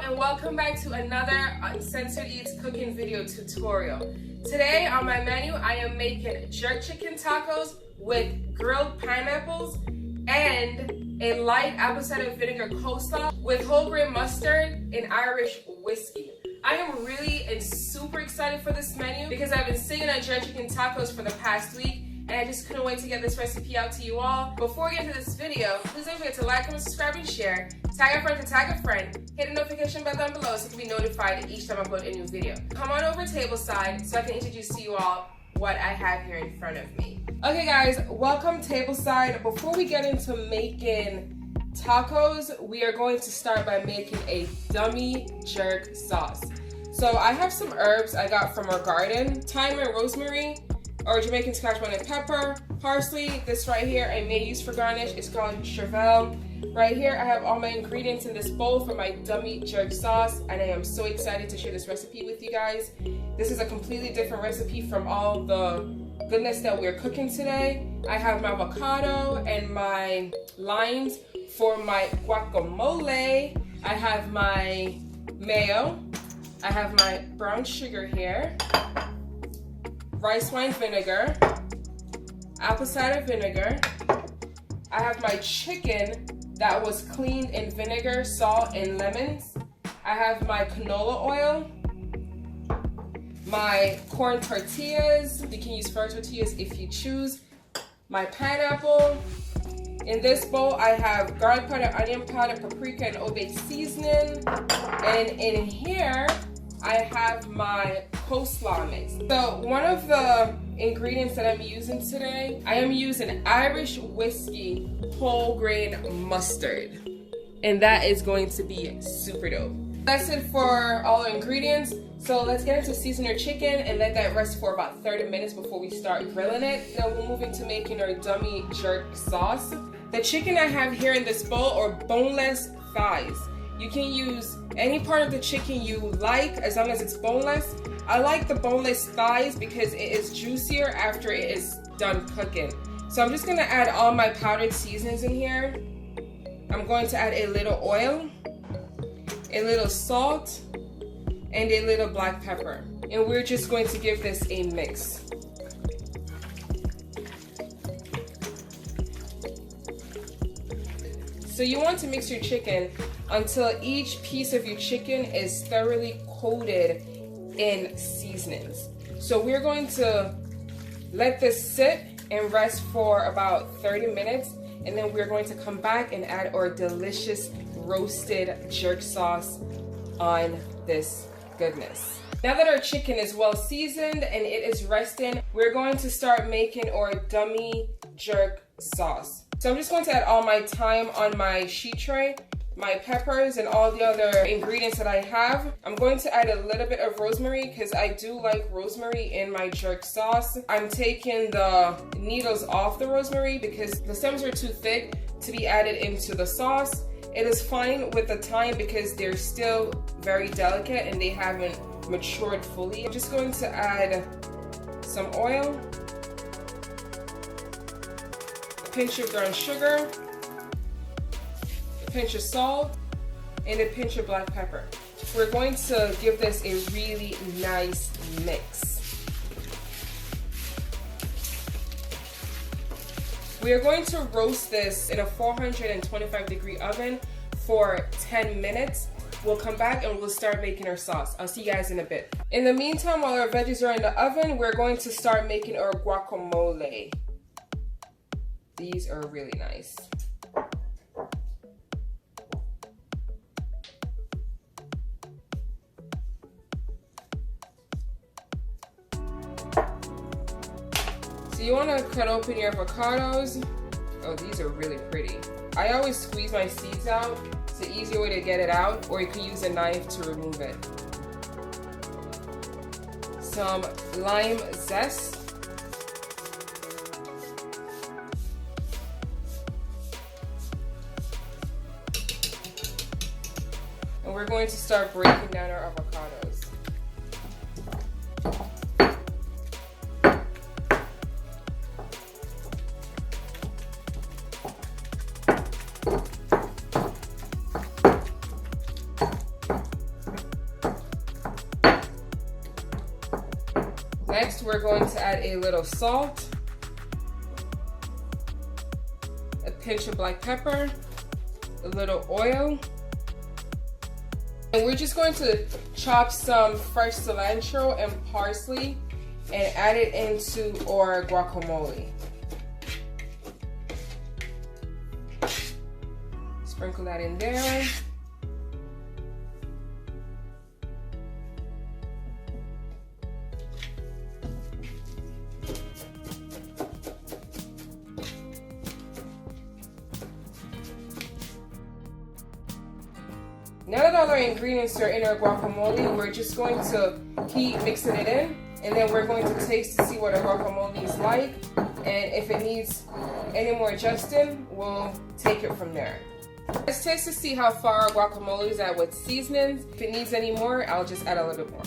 and welcome back to another Uncensored Eats cooking video tutorial. Today on my menu I am making jerk chicken tacos with grilled pineapples and a light apple cider vinegar coleslaw with whole grain mustard and Irish whiskey. I am really and super excited for this menu because I've been singing on jerk chicken tacos for the past week and I just couldn't wait to get this recipe out to you all. Before we get into this video, please don't forget to like, comment, subscribe, and share. Tag a friend to tag a friend. Hit the notification bell down below so you can be notified each time I upload a new video. Come on over tableside so I can introduce to you all what I have here in front of me. Okay guys, welcome tableside. Before we get into making tacos, we are going to start by making a dummy jerk sauce. So I have some herbs I got from our garden, thyme and rosemary, or Jamaican scotch bonnet pepper, parsley. This right here I may use for garnish. It's called chervil. Right here I have all my ingredients in this bowl for my dummy jerk sauce, and I am so excited to share this recipe with you guys. This is a completely different recipe from all the goodness that we're cooking today. I have my avocado and my limes for my guacamole. I have my mayo. I have my brown sugar here, rice wine vinegar, apple cider vinegar. I have my chicken that was cleaned in vinegar, salt, and lemons. I have my canola oil, my corn tortillas. You can use flour tortillas if you choose. My pineapple. In this bowl, I have garlic powder, onion powder, paprika, and Old Bay seasoning. And in here, I have my coleslaw mix. So one of the ingredients that I'm using today, I am using Irish whiskey whole grain mustard. And that is going to be super dope. That's it for all the ingredients. So let's get into seasoning our chicken and let that rest for about 30 minutes before we start grilling it. Then we'll move into making our dummy jerk sauce. The chicken I have here in this bowl are boneless thighs. You can use any part of the chicken you like as long as it's boneless. I like the boneless thighs because it is juicier after it is done cooking. So I'm just gonna add all my powdered seasonings in here. I'm going to add a little oil, a little salt, and a little black pepper. And we're just going to give this a mix. So you want to mix your chicken until each piece of your chicken is thoroughly coated in seasonings. So we're going to let this sit and rest for about 30 minutes, and then we're going to come back and add our delicious roasted jerk sauce on this goodness. Now that our chicken is well seasoned and it is resting, we're going to start making our dummy jerk sauce. So I'm just going to add all my thyme on my sheet tray, my peppers, and all the other ingredients that I have. I'm going to add a little bit of rosemary because I do like rosemary in my jerk sauce. I'm taking the needles off the rosemary because the stems are too thick to be added into the sauce. It is fine with the thyme because they're still very delicate and they haven't matured fully. I'm just going to add some oil, a pinch of brown sugar, a pinch of salt, and a pinch of black pepper. We're going to give this a really nice mix. We are going to roast this in a 425-degree oven for 10 minutes. We'll come back and we'll start making our sauce. I'll see you guys in a bit. In the meantime, while our veggies are in the oven, we're going to start making our guacamole. These are really nice. So you want to cut open your avocados. Oh, these are really pretty. I always squeeze my seeds out. It's the easier way to get it out, or you can use a knife to remove it. Some lime zest. And we're going to start breaking down our avocados. Next, we're going to add a little salt, a pinch of black pepper, a little oil, and we're just going to chop some fresh cilantro and parsley and add it into our guacamole. Sprinkle that in there. Now that all our ingredients are in our guacamole, we're just going to keep mixing it in, and then we're going to taste to see what our guacamole is like, and if it needs any more adjusting, we'll take it from there. Let's taste to see how far our guacamole is at with seasonings. If it needs any more, I'll just add a little bit more.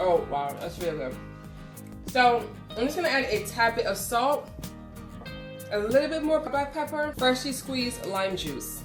Oh wow, that's really good. So I'm just gonna add a tad bit of salt, a little bit more black pepper, freshly squeezed lime juice.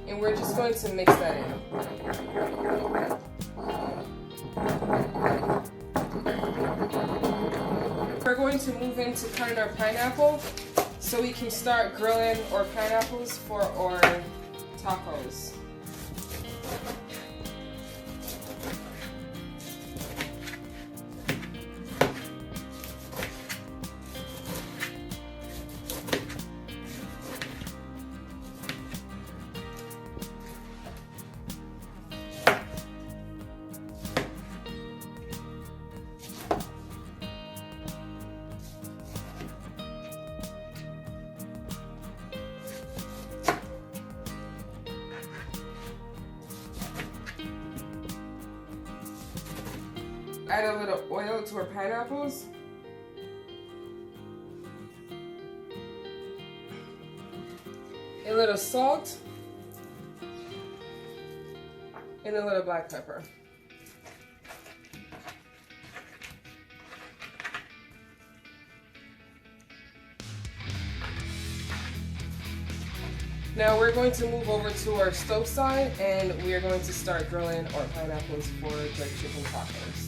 And we're just going to mix that in. We're going to move into cutting our pineapple so we can start grilling our pineapples for our tacos. Add a little oil to our pineapples. A little salt. And a little black pepper. Now we're going to move over to our stove side, and we are going to start grilling our pineapples for jerk chicken tacos.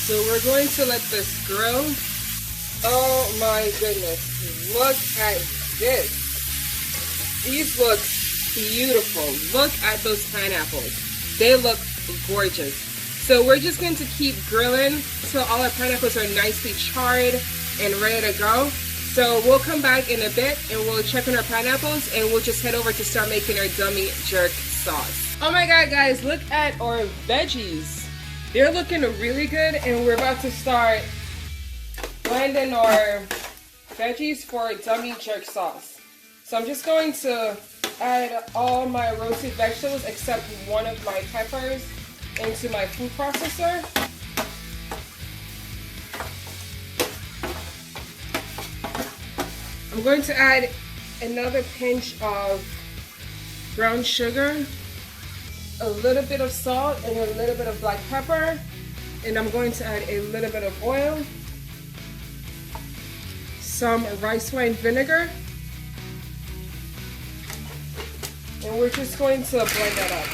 So we're going to let this grill. Oh my goodness, look at this. These look beautiful. Look at those pineapples. They look gorgeous. So we're just going to keep grilling till all our pineapples are nicely charred and ready to go. So we'll come back in a bit and we'll check on our pineapples, and we'll just head over to start making our dummy jerk sauce. Oh my god guys, look at our veggies. They're looking really good, and we're about to start blending our veggies for dummy jerk sauce. So I'm just going to add all my roasted vegetables except one of my peppers into my food processor. I'm going to add another pinch of brown sugar, a little bit of salt, and a little bit of black pepper, and I'm going to add a little bit of oil, some rice wine vinegar, and we're just going to blend that up.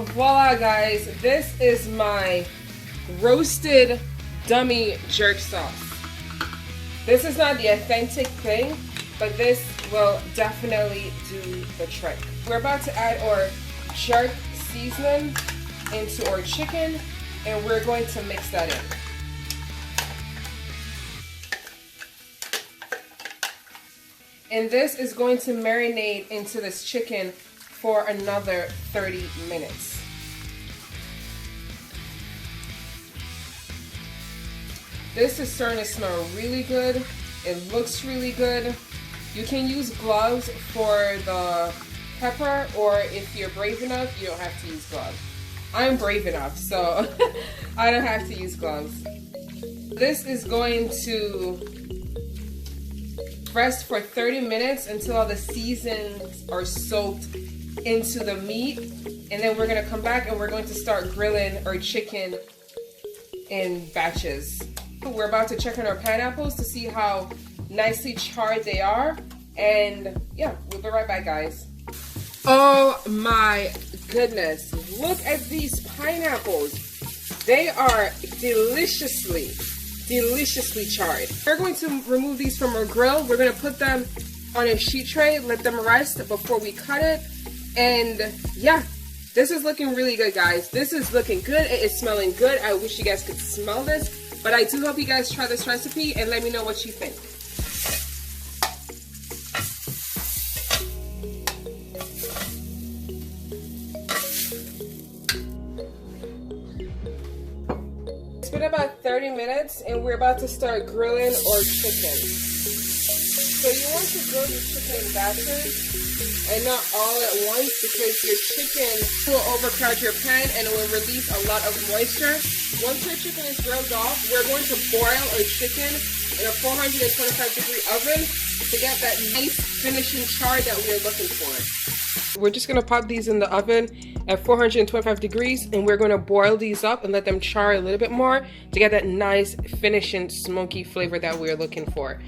Voila guys, this is my roasted dummy jerk sauce. This is not the authentic thing, but this will definitely do the trick. We're about to add our jerk seasoning into our chicken, and we're going to mix that in. And this is going to marinate into this chicken for another 30 minutes. This is starting to smell really good. It looks really good. You can use gloves for the pepper, or if you're brave enough, you don't have to use gloves. I'm brave enough, so I don't have to use gloves. This is going to rest for 30 minutes until all the seasons are soaked into the meat. And then we're gonna come back and we're going to start grilling our chicken in batches. We're about to check on our pineapples to see how nicely charred they are. And yeah, we'll be right back, guys. Oh my goodness, look at these pineapples. They are deliciously charred. We're going to remove these from our grill. We're going to put them on a sheet tray, let them rest before we cut it. And yeah, this is looking really good, guys. This is looking good. It is smelling good. I wish you guys could smell this, but I do hope you guys try this recipe and let me know what you think. It's been about 30 minutes and we're about to start grilling our chicken. So you want to grill your chicken in batches and not all at once, because your chicken will overcrowd your pan and it will release a lot of moisture. Once your chicken is grilled off, we're going to boil our chicken in a 425-degree oven to get that nice finishing char that we are looking for. We're just going to pop these in the oven at 425 degrees and we're going to boil these up and let them char a little bit more to get that nice finishing smoky flavor that we're looking for.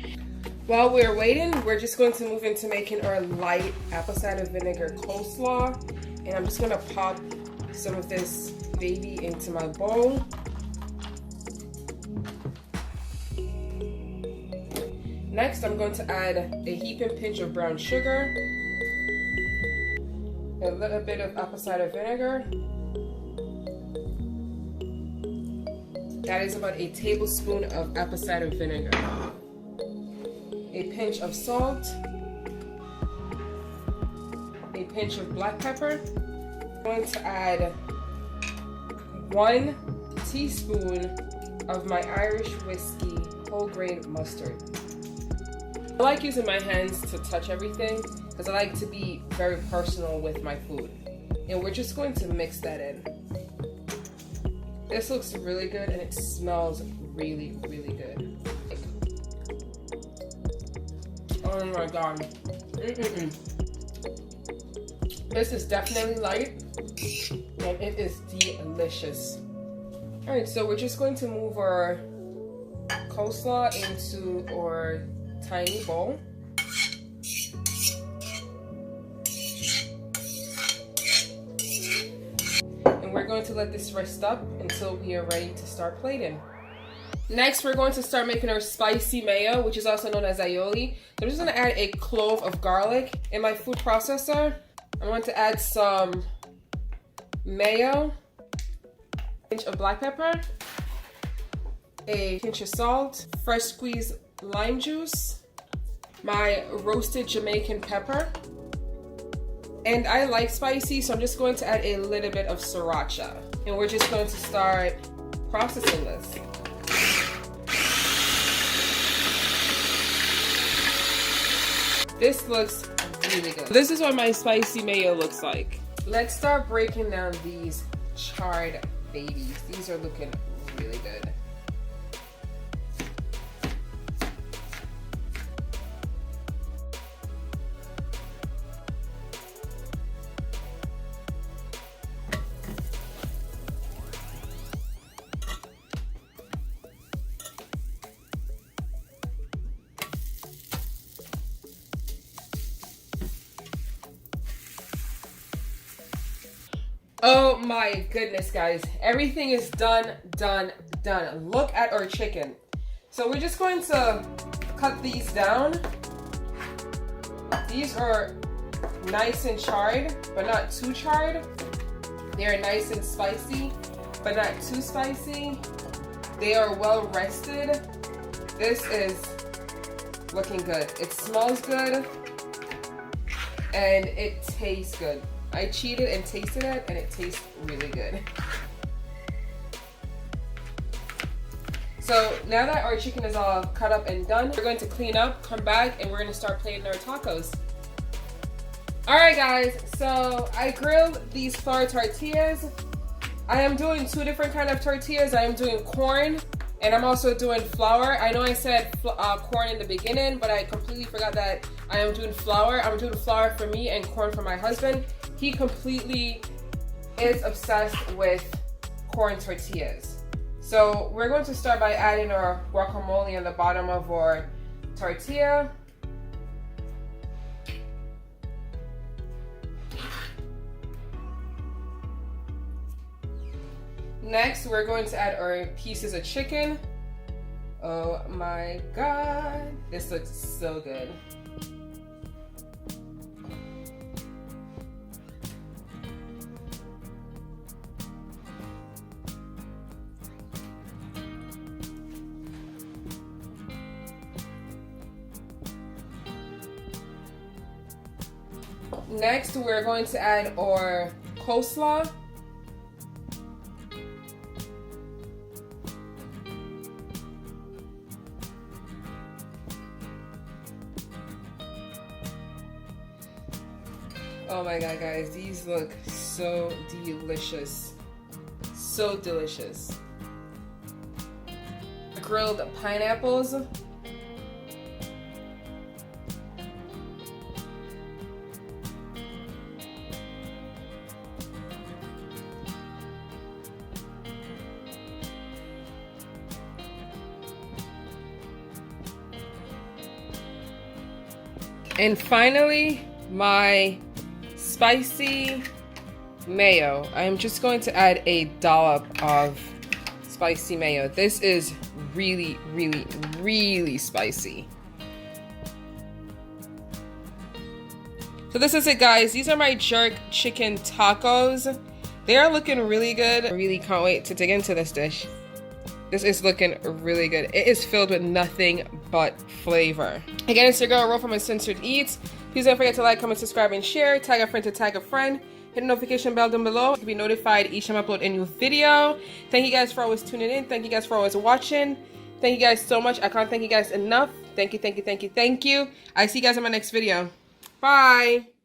While we're waiting, we're just going to move into making our light apple cider vinegar coleslaw. And I'm just going to pop some of this baby into my bowl. Next, I'm going to add a heaping pinch of brown sugar, a little bit of apple cider vinegar. That is about a tablespoon of apple cider vinegar. A pinch of salt. A pinch of black pepper. I'm going to add 1 teaspoon of my Irish whiskey whole grain mustard. I like using my hands to touch everything because I like to be very personal with my food. And we're just going to mix that in. This looks really good and it smells really, really good. Oh my god. This is definitely light and it is delicious. Alright, so we're just going to move our coleslaw into our tiny bowl. And we're going to let this rest up until we are ready to start plating. Next, we're going to start making our spicy mayo, which is also known as aioli. So I'm just going to add a clove of garlic in my food processor. I'm going to add some mayo, a pinch of black pepper, a pinch of salt, fresh squeezed lime juice, my roasted Jamaican pepper, and I like spicy, so I'm just going to add a little bit of sriracha. And we're just going to start processing this. This looks really good. This is what my spicy mayo looks like. Let's start breaking down these charred babies. These are looking really good. Oh my goodness, guys. Everything is done. Look at our chicken. So we're just going to cut these down. These are nice and charred, but not too charred. They're nice and spicy, but not too spicy. They are well rested. This is looking good. It smells good and it tastes good. I cheated and tasted it and it tastes really good. So now that our chicken is all cut up and done, we're going to clean up, come back, and we're going to start plating our tacos. Alright guys, so I grilled these flour tortillas. I am doing 2 different kind of tortillas. I am doing corn And I'm also doing flour. I know I said corn in the beginning, but I completely forgot that I am doing flour. I'm doing flour for me and corn for my husband. He completely is obsessed with corn tortillas. So we're going to start by adding our guacamole on the bottom of our tortilla. Next, we're going to add our pieces of chicken. Oh my God, this looks so good. Next, we're going to add our coleslaw. Oh my God, guys, these look so delicious. So delicious. Grilled pineapples. And finally, my spicy mayo. I'm just going to add a dollop of spicy mayo. This is really, really, really spicy. So this is it, guys. These are my jerk chicken tacos. They are looking really good. I really can't wait to dig into this dish. This is looking really good. It is filled with nothing but flavor. Again, it's your girl, Ro from Uncensored Eats. Please don't forget to like, comment, subscribe, and share. Tag a friend to tag a friend. Hit the notification bell down below to be notified each time I upload a new video. Thank you guys for always tuning in. Thank you guys for always watching. Thank you guys so much. I can't thank you guys enough. Thank you, thank you, thank you, thank you. I see you guys in my next video. Bye.